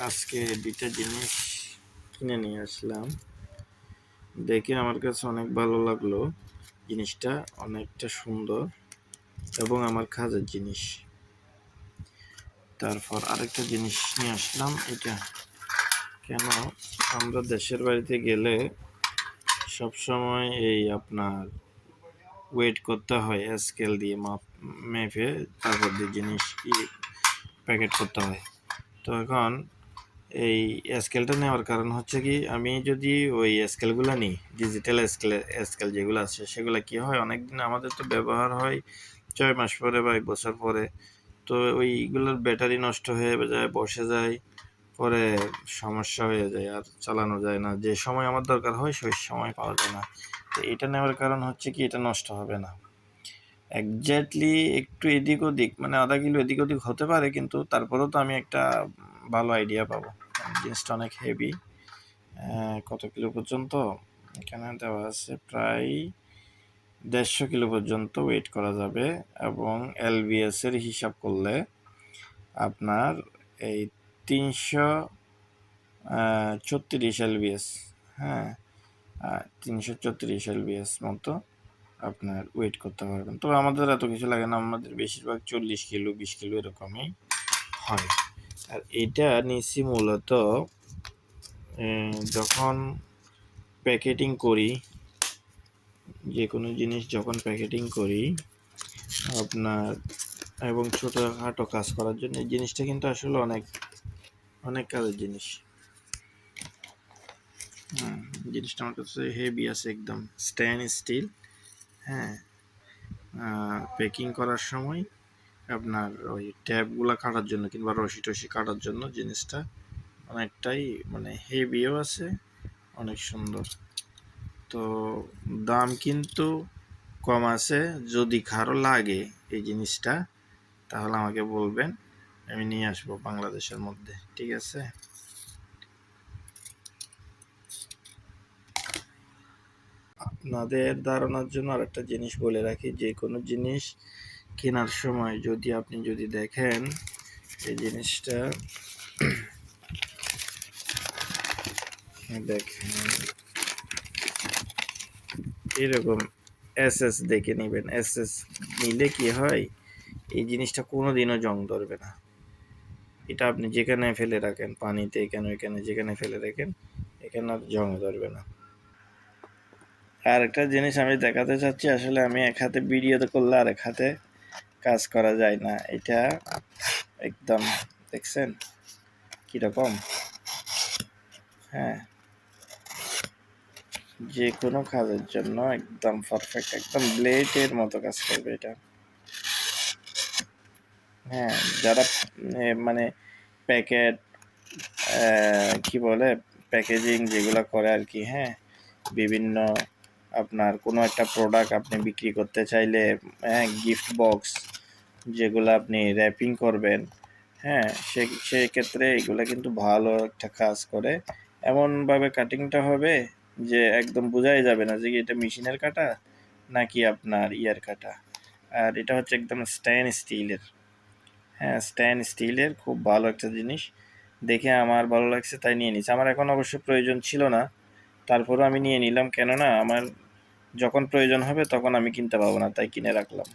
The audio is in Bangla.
আজকে দুইটা জিনিস কিনে নিয়ে আসলাম। দেখে আমার কাছে অনেক ভালো লাগলো। জিনিসটা অনেকটা সুন্দর এবং আমার কাজের জিনিস। তারপর আরেকটা জিনিস নিয়ে আসলাম। এটা কেন আমরা দেশের বাড়িতে গেলে সবসময় এই আপনার ওয়েট করতে হয়, স্কেল দিয়ে মেপে তারপর দিয়ে জিনিস প্যাকেট করতে হয়। তো এখন এই স্কেলটা নেওয়ার কারণ হচ্ছে কি, আমি যদি ওই স্কেলগুলো নিই, ডিজিটাল স্কেল যেগুলো আছে, সেগুলো কি হয়, অনেক দিন আমাদের তো ব্যবহার হয় 6 মাস পরে বা 1 বছর পরে। তো ওইগুলোর ব্যাটারি নষ্ট হয়ে যায়, বসে যায়, পরে সমস্যা হয়ে যায়, আর চালানো যায় না। যে সময় আমার দরকার হয় সেই সময় পাওয়া যায় না। তো এটা নেওয়ার কারণ হচ্ছে কি, এটা নষ্ট হবে না। এক্স্যাক্টলি একটু এদিক ওদিক, মানে আধা কিলো এদিক ওদিক হতে পারে, কিন্তু তারপরেও তো আমি একটা ভালো আইডিয়া পাবো। জিনিসটা অনেক হেভি। কত কিলো পর্যন্ত এখানে দেওয়া আছে? প্রায় 150 কিলো পর্যন্ত ওয়েট করা যাবে। এবং এলবিএস এর হিসাব করলে আপনার এই 334 এলবিএস, হ্যাঁ, 334 এলবিএস মতো আপনার ওয়েট করতে পারবেন। তবে আমাদের এত কিছু লাগে না, আমাদের বেশিরভাগ 40 কিলো 20 কিলো এরকমই হয়। আর এটা নিচ্ছি মূলত যখন প্যাকেটিং করি, যে কোনো জিনিস যখন প্যাকেটিং করি আপনার, এবং ছোটোখাটো কাজ করার জন্য এই জিনিসটা কিন্তু আসলে অনেক অনেক কাজের জিনিস। জিনিসটা আমার কাছে হেভি আছে, একদম স্টেইনলেস স্টিল। হ্যাঁ, প্যাকিং করার সময় আপনার ওই ট্যাপগুলো কাটার জন্য কিংবা রশি টশি কাটার জন্য জিনিসটা অনেকটাই মানে হেভিও আছে, অনেক সুন্দর। তো দাম কিন্তু কম আছে। যদি কারো লাগে এই জিনিসটা, তাহলে আমাকে বলবেন, আমি নিয়ে আসবো বাংলাদেশের মধ্যে, ঠিক আছে? আপনাদের ধারণার জন্য আরেকটা জিনিস বলে রাখি, যে কোনো জিনিস কেনার সময় যদি দেখেন এই জিনিসটা, দেখেন এরকম এসএস দেখে নেবেন। এসএস নিলে কি হয়, এই জিনিসটা কোনোদিনও জং ধরবে না। এটা আপনি যেখানে ফেলে রাখেন, পানিতে, এখানে ওইখানে যেখানে ফেলে রাখেন, এখানে আর জং ধরবে না। আর একটা জিনিস আমি দেখাতে চাচ্ছি, আসলে আমি এক হাতে ভিডিও করলে আর এক হাতে কাজ করা যায় না। এটা একদম দেখছেন কিরকম? হ্যাঁ, যে কোনো কাজের জন্য একদম পারফেক্ট, একদম ব্লেডের মতো কাজ করবে এটা। হ্যাঁ, যারা মানে প্যাকেট কি বলে, প্যাকেজিং যেগুলো করে আর কি, হ্যাঁ, বিভিন্ন আপনার কোনো একটা প্রোডাক্ট আপনি বিক্রি করতে চাইলে, হ্যাঁ, গিফট বক্স যেগুলো আপনি র্যাপিং করবেন, হ্যাঁ, সেক্ষেত্রে এগুলো কিন্তু ভালো একটা কাজ করে। এমনভাবে কাটিংটা হবে যে একদম বোঝাই যাবে না যে এটা মেশিনের কাটা নাকি আপনার ইয়ার কাটা। আর এটা হচ্ছে একদম স্টেইনলেস স্টিলের। হ্যাঁ, স্টেইনলেস স্টিলের খুব ভালো একটা জিনিস। দেখে আমার ভালো লাগছে, তাই নিয়ে নিচ্ছি। আমার এখন অবশ্য প্রয়োজন ছিল না, তারপরেও আমি নিয়ে নিলাম, কেননা আমার যখন প্রয়োজন হবে তখন আমি কিনতে পাবো না, তাই কিনে রাখলাম।